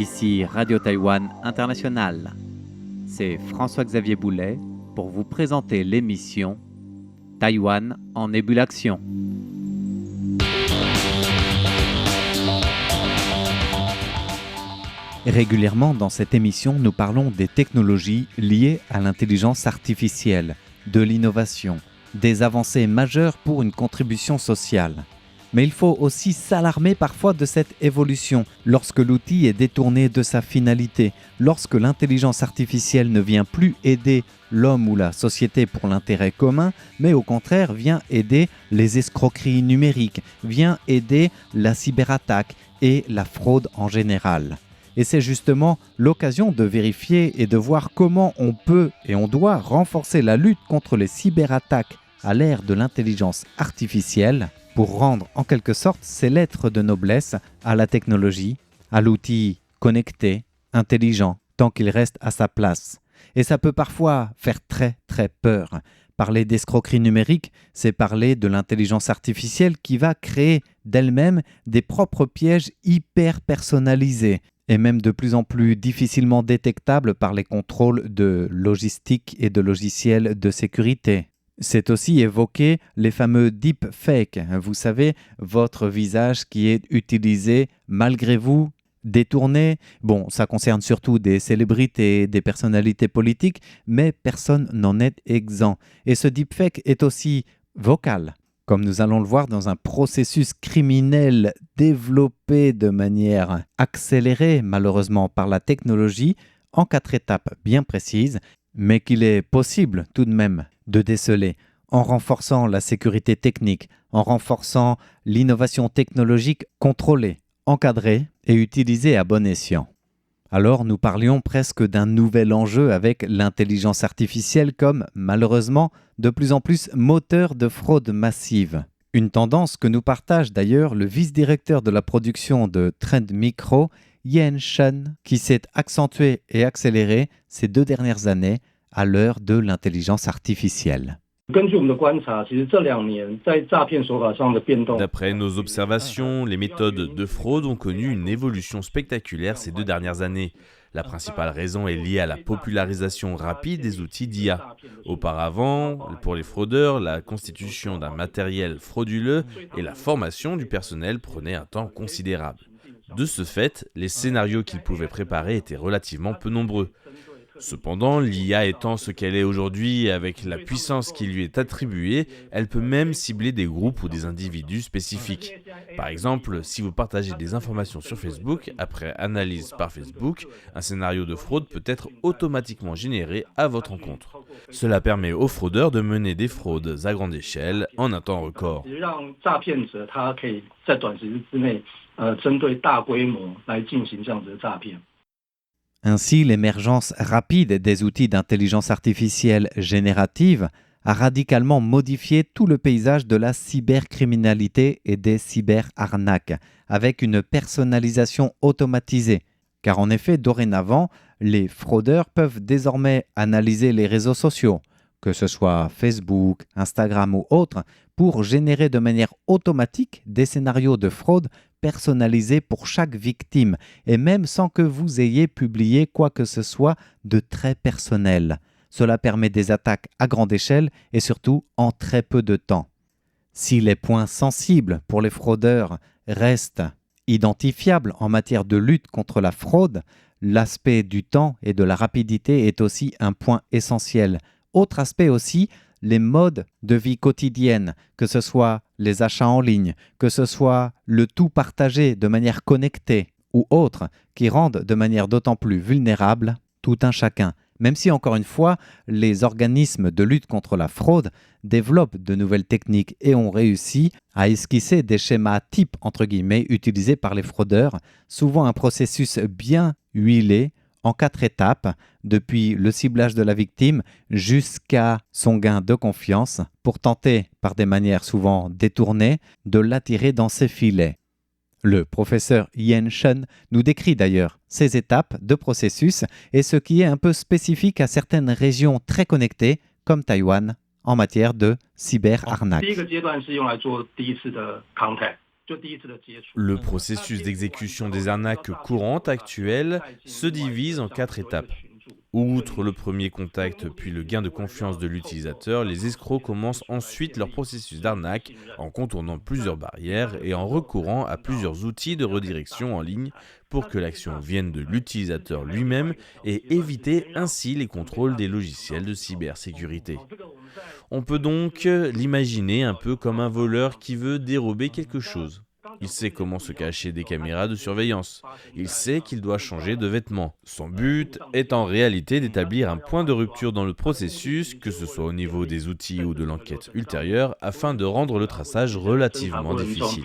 Ici Radio Taïwan International. C'est François-Xavier Boulet pour vous présenter l'émission Taïwan en ébullition. Régulièrement dans cette émission, nous parlons des technologies liées à l'intelligence artificielle, de l'innovation, des avancées majeures pour une contribution sociale. Mais il faut aussi s'alarmer parfois de cette évolution lorsque l'outil est détourné de sa finalité, lorsque l'intelligence artificielle ne vient plus aider l'homme ou la société pour l'intérêt commun, mais au contraire vient aider les escroqueries numériques, vient aider la cyberattaque et la fraude en général. Et c'est justement l'occasion de vérifier et de voir comment on peut et on doit renforcer la lutte contre les cyberattaques à l'ère de l'intelligence artificielle pour rendre en quelque sorte ces lettres de noblesse à la technologie, à l'outil connecté, intelligent, tant qu'il reste à sa place. Et ça peut parfois faire très très peur. Parler d'escroquerie numérique, c'est parler de l'intelligence artificielle qui va créer d'elle-même des propres pièges hyper personnalisés et même de plus en plus difficilement détectables par les contrôles de logistique et de logiciels de sécurité. C'est aussi évoquer les fameux deepfakes. Vous savez, votre visage qui est utilisé malgré vous, détourné. Bon, ça concerne surtout des célébrités, des personnalités politiques, mais personne n'en est exempt. Et ce deepfake est aussi vocal, comme nous allons le voir dans un processus criminel développé de manière accélérée, malheureusement, par la technologie, en 4 étapes bien précises, mais qu'il est possible tout de même de déceler en renforçant la sécurité technique, en renforçant l'innovation technologique contrôlée, encadrée et utilisée à bon escient. Alors nous parlions presque d'un nouvel enjeu avec l'intelligence artificielle comme, malheureusement, de plus en plus moteur de fraude massive. Une tendance que nous partage d'ailleurs le vice-directeur de la production de Trend Micro, Yen Shen, qui s'est accentuée et accélérée ces 2 dernières années à l'heure de l'intelligence artificielle. D'après nos observations, les méthodes de fraude ont connu une évolution spectaculaire ces 2 dernières années. La principale raison est liée à la popularisation rapide des outils d'IA. Auparavant, pour les fraudeurs, la constitution d'un matériel frauduleux et la formation du personnel prenaient un temps considérable. De ce fait, les scénarios qu'ils pouvaient préparer étaient relativement peu nombreux. Cependant, l'IA étant ce qu'elle est aujourd'hui avec la puissance qui lui est attribuée, elle peut même cibler des groupes ou des individus spécifiques. Par exemple, si vous partagez des informations sur Facebook, après analyse par Facebook, un scénario de fraude peut être automatiquement généré à votre encontre. Cela permet aux fraudeurs de mener des fraudes à grande échelle en un temps record. Ainsi, l'émergence rapide des outils d'intelligence artificielle générative a radicalement modifié tout le paysage de la cybercriminalité et des cyberarnaques, avec une personnalisation automatisée. Car en effet, dorénavant, les fraudeurs peuvent désormais analyser les réseaux sociaux, que ce soit Facebook, Instagram ou autres, pour générer de manière automatique des scénarios de fraude personnalisés pour chaque victime, et même sans que vous ayez publié quoi que ce soit de très personnel. Cela permet des attaques à grande échelle et surtout en très peu de temps. Si les points sensibles pour les fraudeurs restent identifiables en matière de lutte contre la fraude, l'aspect du temps et de la rapidité est aussi un point essentiel. Autre aspect aussi, les modes de vie quotidienne, que ce soit les achats en ligne, que ce soit le tout partagé de manière connectée ou autre, qui rendent de manière d'autant plus vulnérable tout un chacun. Même si, encore une fois, les organismes de lutte contre la fraude développent de nouvelles techniques et ont réussi à esquisser des schémas types, entre guillemets, utilisés par les fraudeurs, souvent un processus bien huilé, en 4 étapes, depuis le ciblage de la victime jusqu'à son gain de confiance, pour tenter, par des manières souvent détournées, de l'attirer dans ses filets. Le professeur Yen Shen nous décrit d'ailleurs ces étapes de processus et ce qui est un peu spécifique à certaines régions très connectées, comme Taïwan, en matière de cyberarnaque. Le processus d'exécution des arnaques courantes actuelles se divise en 4 étapes. Outre le premier contact puis le gain de confiance de l'utilisateur, les escrocs commencent ensuite leur processus d'arnaque en contournant plusieurs barrières et en recourant à plusieurs outils de redirection en ligne pour que l'action vienne de l'utilisateur lui-même et éviter ainsi les contrôles des logiciels de cybersécurité. On peut donc l'imaginer un peu comme un voleur qui veut dérober quelque chose. Il sait comment se cacher des caméras de surveillance. Il sait qu'il doit changer de vêtements. Son but est en réalité d'établir un point de rupture dans le processus, que ce soit au niveau des outils ou de l'enquête ultérieure, afin de rendre le traçage relativement difficile.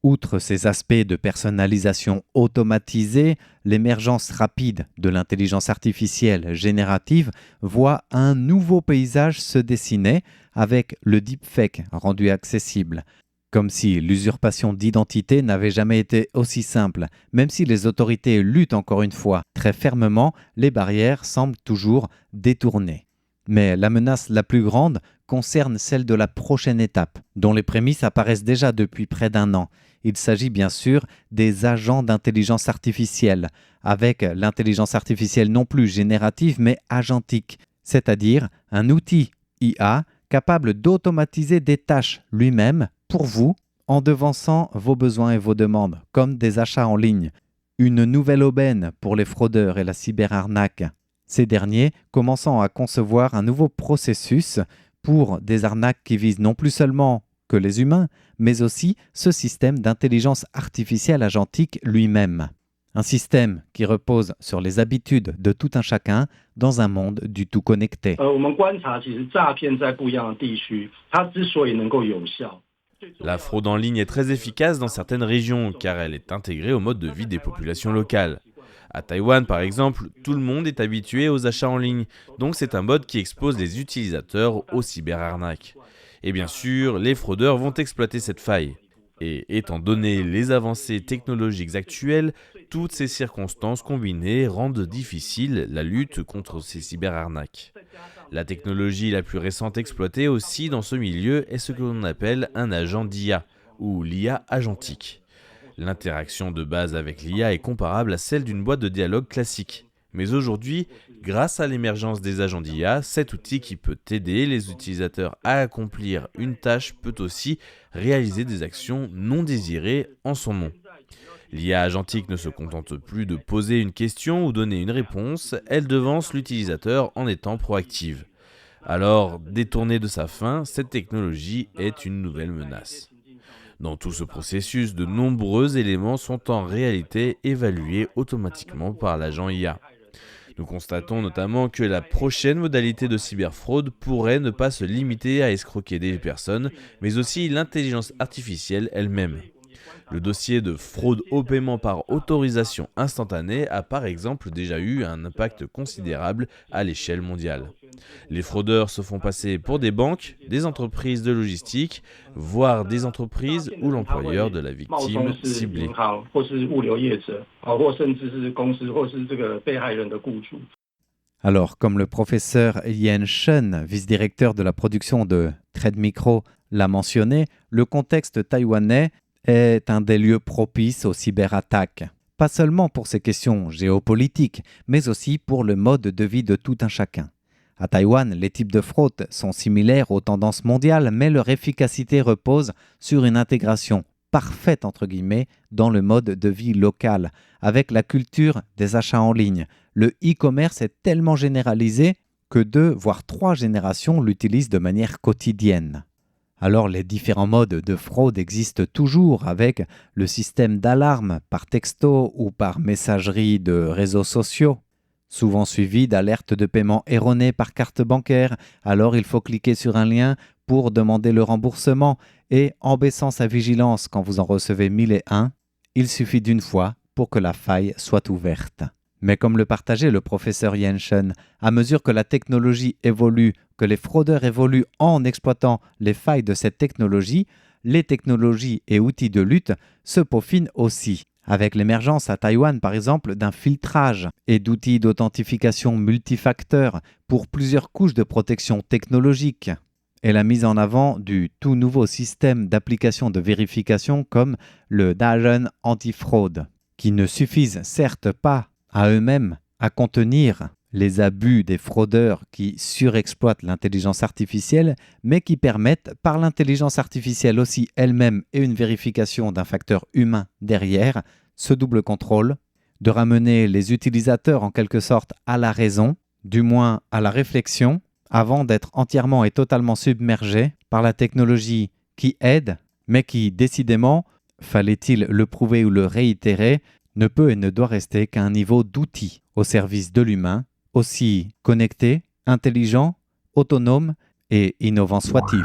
Outre ces aspects de personnalisation automatisée, l'émergence rapide de l'intelligence artificielle générative voit un nouveau paysage se dessiner avec le deepfake rendu accessible. Comme si l'usurpation d'identité n'avait jamais été aussi simple, même si les autorités luttent encore une fois très fermement, les barrières semblent toujours détournées. Mais la menace la plus grande concerne celle de la prochaine étape, dont les prémices apparaissent déjà depuis près d'un an. Il s'agit bien sûr des agents d'intelligence artificielle, avec l'intelligence artificielle non plus générative mais agentique, c'est-à-dire un outil IA capable d'automatiser des tâches lui-même pour vous en devançant vos besoins et vos demandes, comme des achats en ligne. Une nouvelle aubaine pour les fraudeurs et la cyberarnaque. Ces derniers commençant à concevoir un nouveau processus pour des arnaques qui visent non plus seulement que les humains, mais aussi ce système d'intelligence artificielle agentique lui-même. Un système qui repose sur les habitudes de tout un chacun dans un monde du tout connecté. La fraude en ligne est très efficace dans certaines régions car elle est intégrée au mode de vie des populations locales. À Taïwan, par exemple, tout le monde est habitué aux achats en ligne, donc c'est un mode qui expose les utilisateurs aux cyberarnaques. Et bien sûr, les fraudeurs vont exploiter cette faille. Et étant donné les avancées technologiques actuelles, toutes ces circonstances combinées rendent difficile la lutte contre ces cyberarnaques. La technologie la plus récente exploitée aussi dans ce milieu est ce que l'on appelle un agent d'IA, ou l'IA agentique. L'interaction de base avec l'IA est comparable à celle d'une boîte de dialogue classique. Mais aujourd'hui, grâce à l'émergence des agents d'IA, cet outil qui peut aider les utilisateurs à accomplir une tâche peut aussi réaliser des actions non désirées en son nom. L'IA agentique ne se contente plus de poser une question ou donner une réponse, elle devance l'utilisateur en étant proactive. Alors, détournée de sa fin, cette technologie est une nouvelle menace. Dans tout ce processus, de nombreux éléments sont en réalité évalués automatiquement par l'agent IA. Nous constatons notamment que la prochaine modalité de cyberfraude pourrait ne pas se limiter à escroquer des personnes, mais aussi l'intelligence artificielle elle-même. Le dossier de fraude au paiement par autorisation instantanée a par exemple déjà eu un impact considérable à l'échelle mondiale. Les fraudeurs se font passer pour des banques, des entreprises de logistique, voire des entreprises ou l'employeur de la victime ciblée. Alors, comme le professeur Yen Shen, vice-directeur de la production de Trade Micro, l'a mentionné, le contexte taïwanais est un des lieux propices aux cyberattaques. Pas seulement pour ces questions géopolitiques, mais aussi pour le mode de vie de tout un chacun. À Taïwan, les types de fraude sont similaires aux tendances mondiales, mais leur efficacité repose sur une intégration parfaite, entre guillemets, dans le mode de vie local, avec la culture des achats en ligne. Le e-commerce est tellement généralisé que 2 voire 3 générations l'utilisent de manière quotidienne. Alors les différents modes de fraude existent toujours avec le système d'alarme par texto ou par messagerie de réseaux sociaux, souvent suivi d'alertes de paiement erronées par carte bancaire. Alors il faut cliquer sur un lien pour demander le remboursement et en baissant sa vigilance quand vous en recevez 1001, il suffit d'une fois pour que la faille soit ouverte. Mais comme le partageait le professeur Yen Shen, à mesure que la technologie évolue, que les fraudeurs évoluent en exploitant les failles de cette technologie, les technologies et outils de lutte se peaufinent aussi. Avec l'émergence à Taïwan, par exemple, d'un filtrage et d'outils d'authentification multifacteurs pour plusieurs couches de protection technologique. et la mise en avant du tout nouveau système d'application de vérification comme le Dagen antifraude, qui ne suffisent certes pas à eux-mêmes à contenir les abus des fraudeurs qui surexploitent l'intelligence artificielle, mais qui permettent, par l'intelligence artificielle aussi elle-même et une vérification d'un facteur humain derrière, ce double contrôle, de ramener les utilisateurs en quelque sorte à la raison, du moins à la réflexion, avant d'être entièrement et totalement submergés par la technologie qui aide, mais qui, décidément, fallait-il le prouver ou le réitérer, ne peut et ne doit rester qu'à un niveau d'outil au service de l'humain, aussi connecté, intelligent, autonome et innovant soit-il.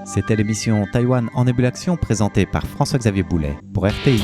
C'était l'émission Taïwan en ébullition présentée par François-Xavier Boulet pour RTI.